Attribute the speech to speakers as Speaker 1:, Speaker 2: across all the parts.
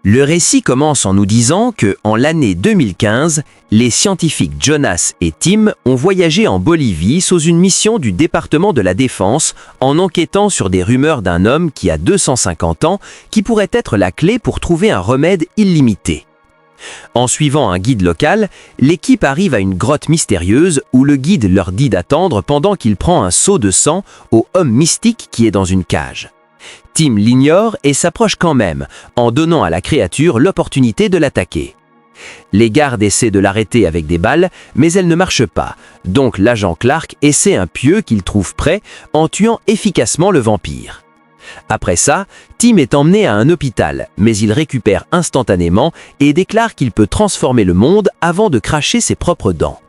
Speaker 1: Le récit commence en nous disant que, en l'année 2015, les scientifiques Jonas et Tim ont voyagé en Bolivie sous une mission du département de la Défense en enquêtant sur des rumeurs d'un homme qui a 250 ans qui pourrait être la clé pour trouver un remède illimité. En suivant un guide local, l'équipe arrive à une grotte mystérieuse où le guide leur dit d'attendre pendant qu'il prend un seau de sang au homme mystique qui est dans une cage. Tim l'ignore et s'approche quand même, en donnant à la créature l'opportunité de l'attaquer. Les gardes essaient de l'arrêter avec des balles, mais elles ne marchent pas, donc l'agent Clark essaie un pieu qu'il trouve prêt en tuant efficacement le vampire. Après ça, Tim est emmené à un hôpital, mais il récupère instantanément et déclare qu'il peut transformer le monde avant de cracher ses propres dents.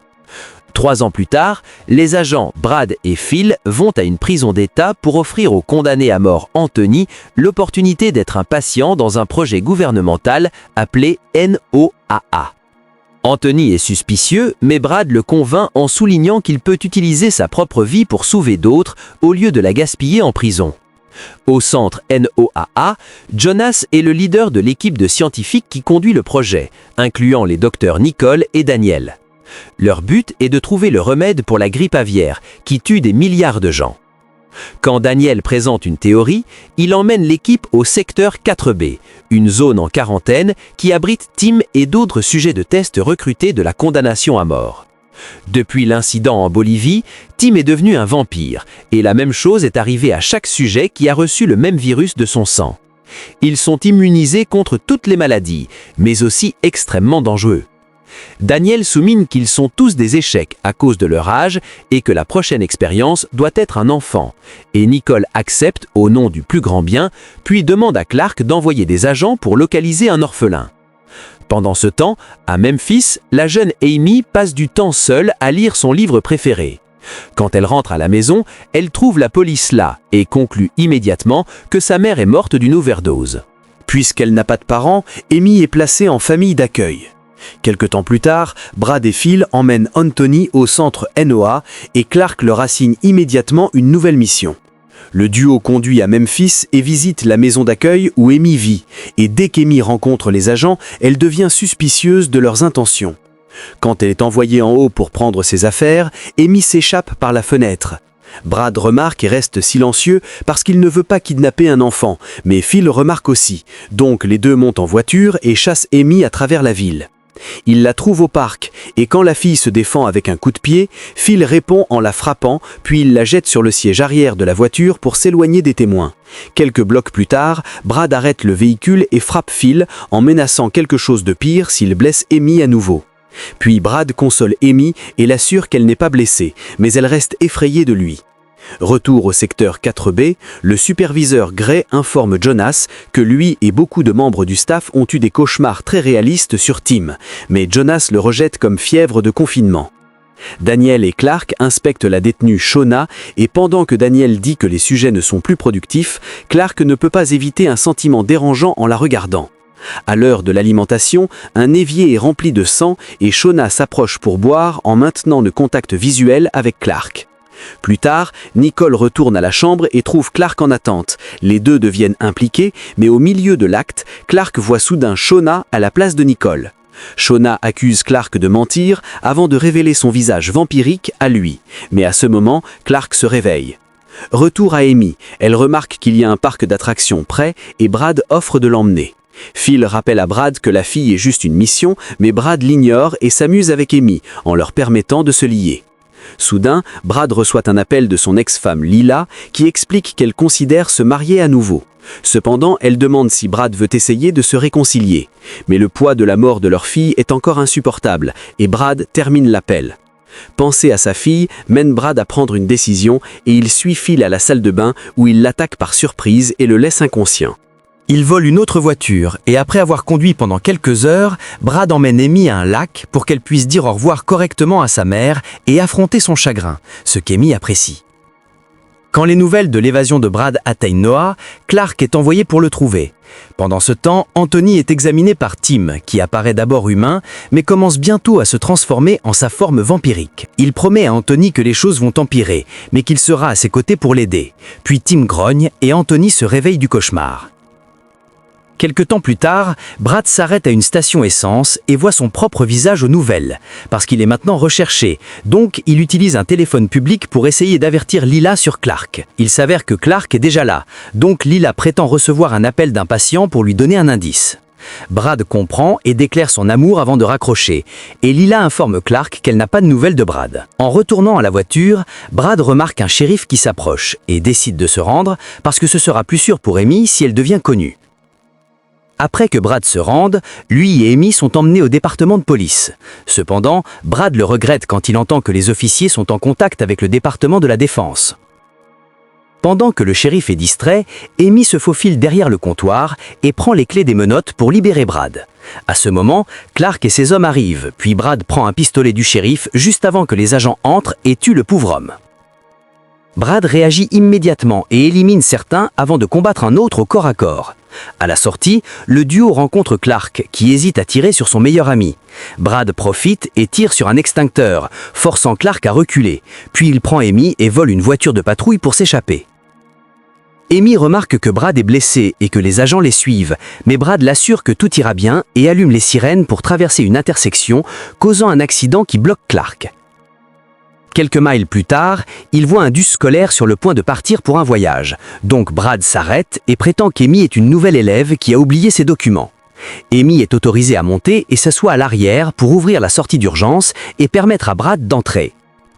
Speaker 1: 3 ans plus tard, les agents Brad et Phil vont à une prison d'État pour offrir au condamné à mort Anthony l'opportunité d'être un patient dans un projet gouvernemental appelé NOAA. Anthony est suspicieux, mais Brad le convainc en soulignant qu'il peut utiliser sa propre vie pour sauver d'autres au lieu de la gaspiller en prison. Au centre NOAA, Jonas est le leader de l'équipe de scientifiques qui conduit le projet, incluant les docteurs Nicole et Daniel. Leur but est de trouver le remède pour la grippe aviaire, qui tue des milliards de gens. Quand Daniel présente une théorie, il emmène l'équipe au secteur 4B, une zone en quarantaine qui abrite Tim et d'autres sujets de test recrutés de la condamnation à mort. Depuis l'incident en Bolivie, Tim est devenu un vampire, et la même chose est arrivée à chaque sujet qui a reçu le même virus de son sang. Ils sont immunisés contre toutes les maladies, mais aussi extrêmement dangereux. Daniel souligne qu'ils sont tous des échecs à cause de leur âge et que la prochaine expérience doit être un enfant. Et Nicole accepte au nom du plus grand bien, puis demande à Clark d'envoyer des agents pour localiser un orphelin. Pendant ce temps, à Memphis, la jeune Amy passe du temps seule à lire son livre préféré. Quand elle rentre à la maison, elle trouve la police là et conclut immédiatement que sa mère est morte d'une overdose.
Speaker 2: Puisqu'elle n'a pas de parents, Amy est placée en famille d'accueil. Quelque temps plus tard, Brad et Phil emmènent Anthony au centre NOAA et Clark leur assigne immédiatement une nouvelle mission. Le duo conduit à Memphis et visite la maison d'accueil où Amy vit, et dès qu'Amy rencontre les agents, elle devient suspicieuse de leurs intentions. Quand elle est envoyée en haut pour prendre ses affaires, Amy s'échappe par la fenêtre. Brad remarque et reste silencieux parce qu'il ne veut pas kidnapper un enfant, mais Phil remarque aussi, donc les deux montent en voiture et chassent Amy à travers la ville. Il la trouve au parc, et quand la fille se défend avec un coup de pied, Phil répond en la frappant, puis il la jette sur le siège arrière de la voiture pour s'éloigner des témoins. Quelques blocs plus tard, Brad arrête le véhicule et frappe Phil en menaçant quelque chose de pire s'il blesse Amy à nouveau. Puis Brad console Amy et l'assure qu'elle n'est pas blessée, mais elle reste effrayée de lui. Retour au secteur 4B, le superviseur Gray informe Jonas que lui et beaucoup de membres du staff ont eu des cauchemars très réalistes sur Tim, mais Jonas le rejette comme fièvre de confinement. Daniel et Clark inspectent la détenue Shona et pendant que Daniel dit que les sujets ne sont plus productifs, Clark ne peut pas éviter un sentiment dérangeant en la regardant. À l'heure de l'alimentation, un évier est rempli de sang et Shona s'approche pour boire en maintenant le contact visuel avec Clark. Plus tard, Nicole retourne à la chambre et trouve Clark en attente. Les deux deviennent impliqués, mais au milieu de l'acte, Clark voit soudain Shona à la place de Nicole. Shona accuse Clark de mentir avant de révéler son visage vampirique à lui. Mais à ce moment, Clark se réveille. Retour à Amy, elle remarque qu'il y a un parc d'attractions près et Brad offre de l'emmener. Phil rappelle à Brad que la fille est juste une mission, mais Brad l'ignore et s'amuse avec Amy en leur permettant de se lier. Soudain, Brad reçoit un appel de son ex-femme Lila qui explique qu'elle considère se marier à nouveau. Cependant, elle demande si Brad veut essayer de se réconcilier. Mais le poids de la mort de leur fille est encore insupportable et Brad termine l'appel. Penser à sa fille mène Brad à prendre une décision et il suit Phil à la salle de bain où il l'attaque par surprise et le laisse inconscient.
Speaker 1: Il vole une autre voiture et après avoir conduit pendant quelques heures, Brad emmène Amy à un lac pour qu'elle puisse dire au revoir correctement à sa mère et affronter son chagrin, ce qu'Amy apprécie. Quand les nouvelles de l'évasion de Brad atteignent Noah, Clark est envoyé pour le trouver. Pendant ce temps, Anthony est examiné par Tim, qui apparaît d'abord humain, mais commence bientôt à se transformer en sa forme vampirique. Il promet à Anthony que les choses vont empirer, mais qu'il sera à ses côtés pour l'aider. Puis Tim grogne et Anthony se réveille du cauchemar.
Speaker 2: Quelque temps plus tard, Brad s'arrête à une station essence et voit son propre visage aux nouvelles, parce qu'il est maintenant recherché. Donc, il utilise un téléphone public pour essayer d'avertir Lila sur Clark. Il s'avère que Clark est déjà là, donc Lila prétend recevoir un appel d'un patient pour lui donner un indice. Brad comprend et déclare son amour avant de raccrocher, et Lila informe Clark qu'elle n'a pas de nouvelles de Brad. En retournant à la voiture, Brad remarque un shérif qui s'approche et décide de se rendre parce que ce sera plus sûr pour Amy si elle devient connue. Après que Brad se rende, lui et Amy sont emmenés au département de police. Cependant, Brad le regrette quand il entend que les officiers sont en contact avec le département de la défense. Pendant que le shérif est distrait, Amy se faufile derrière le comptoir et prend les clés des menottes pour libérer Brad. À ce moment, Clark et ses hommes arrivent, puis Brad prend un pistolet du shérif juste avant que les agents entrent et tuent le pauvre homme. Brad réagit immédiatement et élimine certains avant de combattre un autre au corps à corps. À la sortie, le duo rencontre Clark, qui hésite à tirer sur son meilleur ami. Brad profite et tire sur un extincteur, forçant Clark à reculer. Puis il prend Amy et vole une voiture de patrouille pour s'échapper. Amy remarque que Brad est blessé et que les agents les suivent, mais Brad l'assure que tout ira bien et allume les sirènes pour traverser une intersection, causant un accident qui bloque Clark. Quelques miles plus tard, il voit un bus scolaire sur le point de partir pour un voyage. Donc Brad s'arrête et prétend qu'Amy est une nouvelle élève qui a oublié ses documents. Amy est autorisée à monter et s'assoit à l'arrière pour ouvrir la sortie d'urgence et permettre à Brad d'entrer.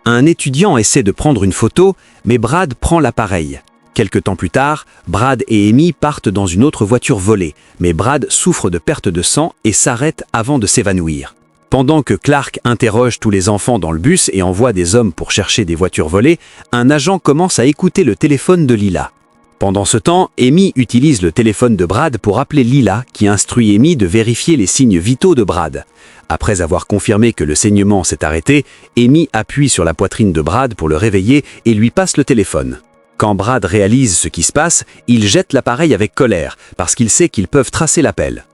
Speaker 1: Un étudiant essaie de prendre une photo, mais Brad prend l'appareil. Quelque temps plus tard, Brad et Amy partent dans une autre voiture volée, mais Brad souffre de perte de sang et s'arrête avant de s'évanouir. Pendant que Clark interroge tous les enfants dans le bus et envoie des hommes pour chercher des voitures volées, un agent commence à écouter le téléphone de Lila. Pendant ce temps, Amy utilise le téléphone de Brad pour appeler Lila, qui instruit Amy de vérifier les signes vitaux de Brad. Après avoir confirmé que le saignement s'est arrêté, Amy appuie sur la poitrine de Brad pour le réveiller et lui passe le téléphone. Quand Brad réalise ce qui se passe, il jette l'appareil avec colère, parce qu'il sait qu'ils peuvent tracer l'appel.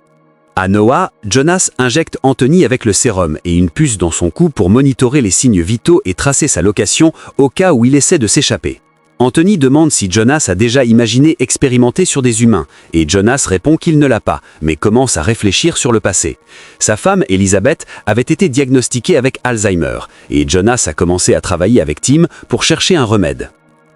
Speaker 1: À Noah, Jonas injecte Anthony avec le sérum et une puce dans son cou pour monitorer les signes vitaux et tracer sa location au cas où il essaie de s'échapper. Anthony demande si Jonas a déjà imaginé expérimenter sur des humains, et Jonas répond qu'il ne l'a pas, mais commence à réfléchir sur le passé. Sa femme, Elizabeth, avait été diagnostiquée avec Alzheimer, et Jonas a commencé à travailler avec Tim pour chercher un remède.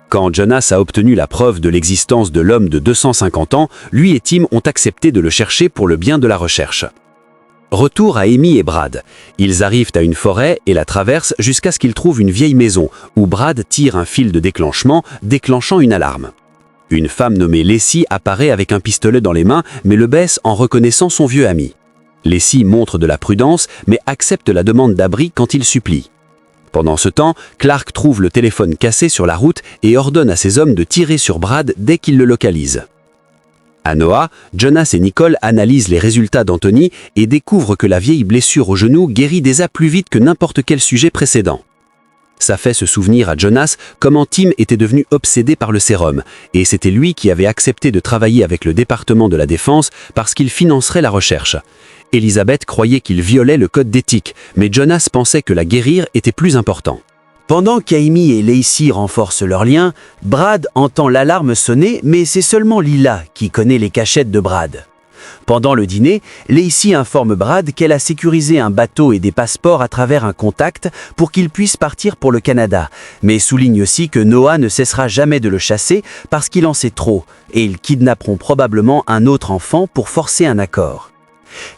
Speaker 1: Quand Jonas a obtenu la preuve de l'existence de l'homme de 250 ans, lui et Tim ont accepté de le chercher pour le bien de la recherche. Retour à Amy et Brad. Ils arrivent à une forêt et la traversent jusqu'à ce qu'ils trouvent une vieille maison, où Brad tire un fil de déclenchement, déclenchant une alarme. Une femme nommée Lacey apparaît avec un pistolet dans les mains, mais le baisse en reconnaissant son vieux ami. Lacey montre de la prudence, mais accepte la demande d'abri quand il supplie. Pendant ce temps, Clark trouve le téléphone cassé sur la route et ordonne à ses hommes de tirer sur Brad dès qu'ils le localisent. À Noah, Jonas et Nicole analysent les résultats d'Anthony et découvrent que la vieille blessure au genou guérit déjà plus vite que n'importe quel sujet précédent. Ça fait se souvenir à Jonas comment Tim était devenu obsédé par le sérum, et c'était lui qui avait accepté de travailler avec le département de la défense parce qu'il financerait la recherche. Elizabeth croyait qu'il violait le code d'éthique, mais Jonas pensait que la guérir était plus important.
Speaker 2: Pendant qu'Amy et Lacey renforcent leur lien, Brad entend l'alarme sonner, mais c'est seulement Lila qui connaît les cachettes de Brad. Pendant le dîner, Lacey informe Brad qu'elle a sécurisé un bateau et des passeports à travers un contact pour qu'il puisse partir pour le Canada, mais souligne aussi que Noah ne cessera jamais de le chasser parce qu'il en sait trop, et ils kidnapperont probablement un autre enfant pour forcer un accord.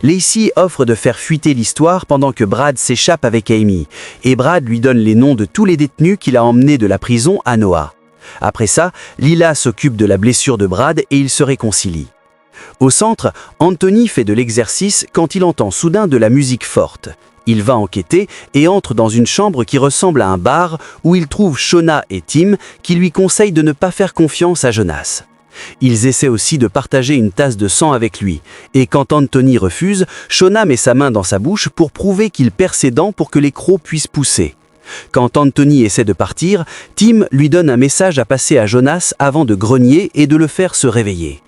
Speaker 2: Lacey offre de faire fuiter l'histoire pendant que Brad s'échappe avec Amy, et Brad lui donne les noms de tous les détenus qu'il a emmenés de la prison à Noah. Après ça, Lila s'occupe de la blessure de Brad et ils se réconcilient. Au centre, Anthony fait de l'exercice quand il entend soudain de la musique forte. Il va enquêter et entre dans une chambre qui ressemble à un bar où il trouve Shona et Tim qui lui conseillent de ne pas faire confiance à Jonas. Ils essaient aussi de partager une tasse de sang avec lui, et quand Anthony refuse, Shona met sa main dans sa bouche pour prouver qu'il perd ses dents pour que les crocs puissent pousser. Quand Anthony essaie de partir, Tim lui donne un message à passer à Jonas avant de grogner et de le faire se réveiller.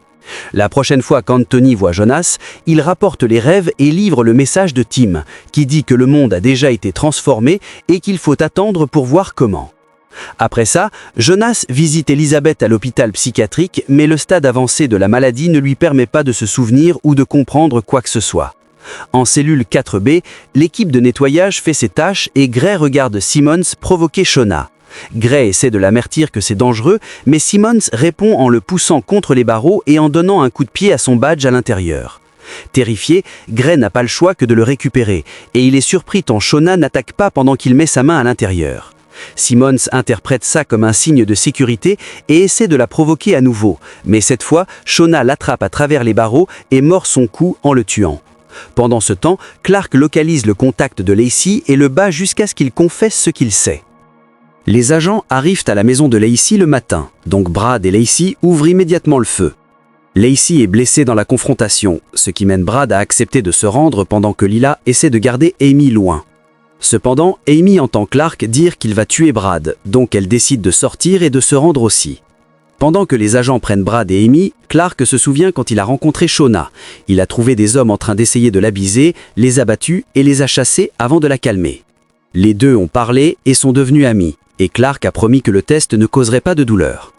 Speaker 2: La prochaine fois qu'Anthony voit Jonas, il rapporte les rêves et livre le message de Tim, qui dit que le monde a déjà été transformé et qu'il faut attendre pour voir comment. Après ça, Jonas visite Elizabeth à l'hôpital psychiatrique, mais le stade avancé de la maladie ne lui permet pas de se souvenir ou de comprendre quoi que ce soit. En cellule 4B, l'équipe de nettoyage fait ses tâches et Gray regarde Simmons provoquer Shona. Gray essaie de l'avertir que c'est dangereux, mais Simmons répond en le poussant contre les barreaux et en donnant un coup de pied à son badge à l'intérieur. Terrifié, Gray n'a pas le choix que de le récupérer, et il est surpris tant Shona n'attaque pas pendant qu'il met sa main à l'intérieur. Simmons interprète ça comme un signe de sécurité et essaie de la provoquer à nouveau, mais cette fois, Shona l'attrape à travers les barreaux et mord son cou en le tuant. Pendant ce temps, Clark localise le contact de Lacey et le bat jusqu'à ce qu'il confesse ce qu'il sait. Les agents arrivent à la maison de Lacey le matin, donc Brad et Lacey ouvrent immédiatement le feu. Lacey est blessée dans la confrontation, ce qui mène Brad à accepter de se rendre pendant que Lila essaie de garder Amy loin. Cependant, Amy entend Clark dire qu'il va tuer Brad, donc elle décide de sortir et de se rendre aussi. Pendant que les agents prennent Brad et Amy, Clark se souvient quand il a rencontré Shona. Il a trouvé des hommes en train d'essayer de la biser, les a battus et les a chassés avant de la calmer. Les deux ont parlé et sont devenus amis, et Clark a promis que le test ne causerait pas de douleur.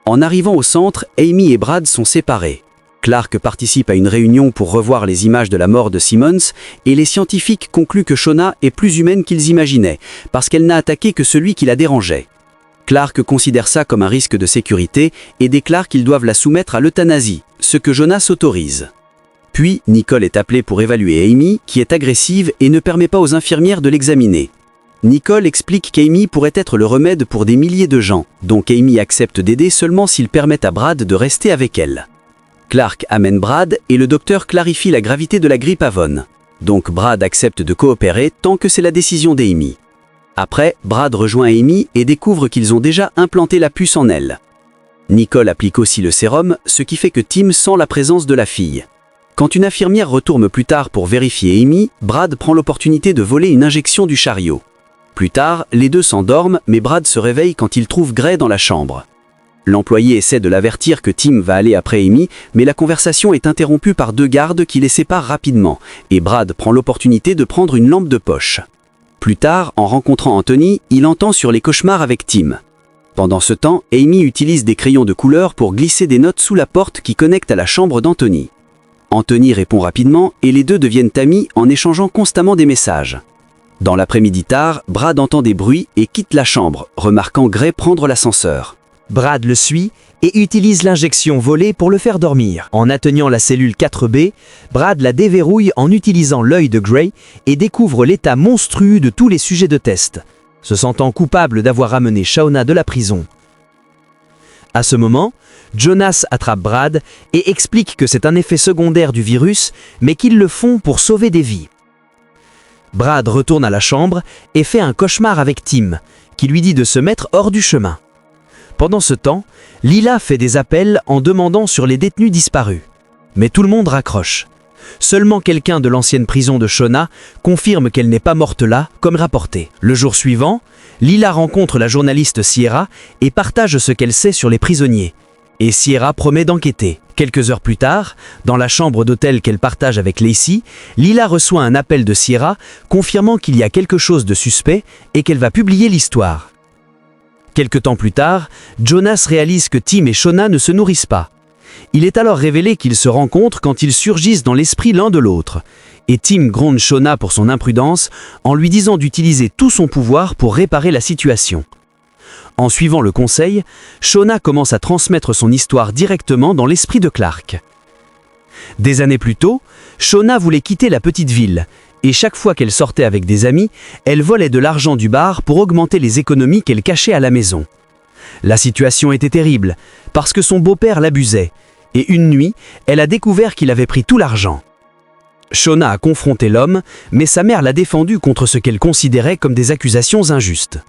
Speaker 2: En arrivant au centre, Amy et Brad sont séparés. Clark participe à une réunion pour revoir les images de la mort de Simmons et les scientifiques concluent que Shona est plus humaine qu'ils imaginaient parce qu'elle n'a attaqué que celui qui la dérangeait. Clark considère ça comme un risque de sécurité et déclare qu'ils doivent la soumettre à l'euthanasie, ce que Jonas autorise. Puis, Nicole est appelée pour évaluer Amy, qui est agressive et ne permet pas aux infirmières de l'examiner. Nicole explique qu'Amy pourrait être le remède pour des milliers de gens, donc Amy accepte d'aider seulement s'ils permettent à Brad de rester avec elle. Clark amène Brad et le docteur clarifie la gravité de la grippe avone. Donc Brad accepte de coopérer tant que c'est la décision d'Amy. Après, Brad rejoint Amy et découvre qu'ils ont déjà implanté la puce en elle. Nicole applique aussi le sérum, ce qui fait que Tim sent la présence de la fille. Quand une infirmière retourne plus tard pour vérifier Amy, Brad prend l'opportunité de voler une injection du chariot. Plus tard, les deux s'endorment, mais Brad se réveille quand il trouve Gray dans la chambre. L'employé essaie de l'avertir que Tim va aller après Amy, mais la conversation est interrompue par deux gardes qui les séparent rapidement, et Brad prend l'opportunité de prendre une lampe de poche. Plus tard, en rencontrant Anthony, il entend sur les cauchemars avec Tim. Pendant ce temps, Amy utilise des crayons de couleur pour glisser des notes sous la porte qui connecte à la chambre d'Anthony. Anthony répond rapidement et les deux deviennent amis en échangeant constamment des messages. Dans l'après-midi tard, Brad entend des bruits et quitte la chambre, remarquant Gray prendre l'ascenseur.
Speaker 1: Brad le suit et utilise l'injection volée pour le faire dormir. En atteignant la cellule 4B, Brad la déverrouille en utilisant l'œil de Gray et découvre l'état monstrueux de tous les sujets de test, se sentant coupable d'avoir amené Shauna de la prison. À ce moment, Jonas attrape Brad et explique que c'est un effet secondaire du virus, mais qu'ils le font pour sauver des vies. Brad retourne à la chambre et fait un cauchemar avec Tim, qui lui dit de se mettre hors du chemin. Pendant ce temps, Lila fait des appels en demandant sur les détenus disparus. Mais tout le monde raccroche. Seulement quelqu'un de l'ancienne prison de Shona confirme qu'elle n'est pas morte là, comme rapporté. Le jour suivant, Lila rencontre la journaliste Sierra et partage ce qu'elle sait sur les prisonniers. Et Sierra promet d'enquêter. Quelques heures plus tard, dans la chambre d'hôtel qu'elle partage avec Lacey, Lila reçoit un appel de Sierra confirmant qu'il y a quelque chose de suspect et qu'elle va publier l'histoire. Quelque temps plus tard, Jonas réalise que Tim et Shona ne se nourrissent pas. Il est alors révélé qu'ils se rencontrent quand ils surgissent dans l'esprit l'un de l'autre. Et Tim gronde Shona pour son imprudence en lui disant d'utiliser tout son pouvoir pour réparer la situation. En suivant le conseil, Shona commence à transmettre son histoire directement dans l'esprit de Clark. Des années plus tôt, Shona voulait quitter la petite ville, et chaque fois qu'elle sortait avec des amis, elle volait de l'argent du bar pour augmenter les économies qu'elle cachait à la maison. La situation était terrible, parce que son beau-père l'abusait, et une nuit, elle a découvert qu'il avait pris tout l'argent. Shona a confronté l'homme, mais sa mère l'a défendu contre ce qu'elle considérait comme des accusations injustes.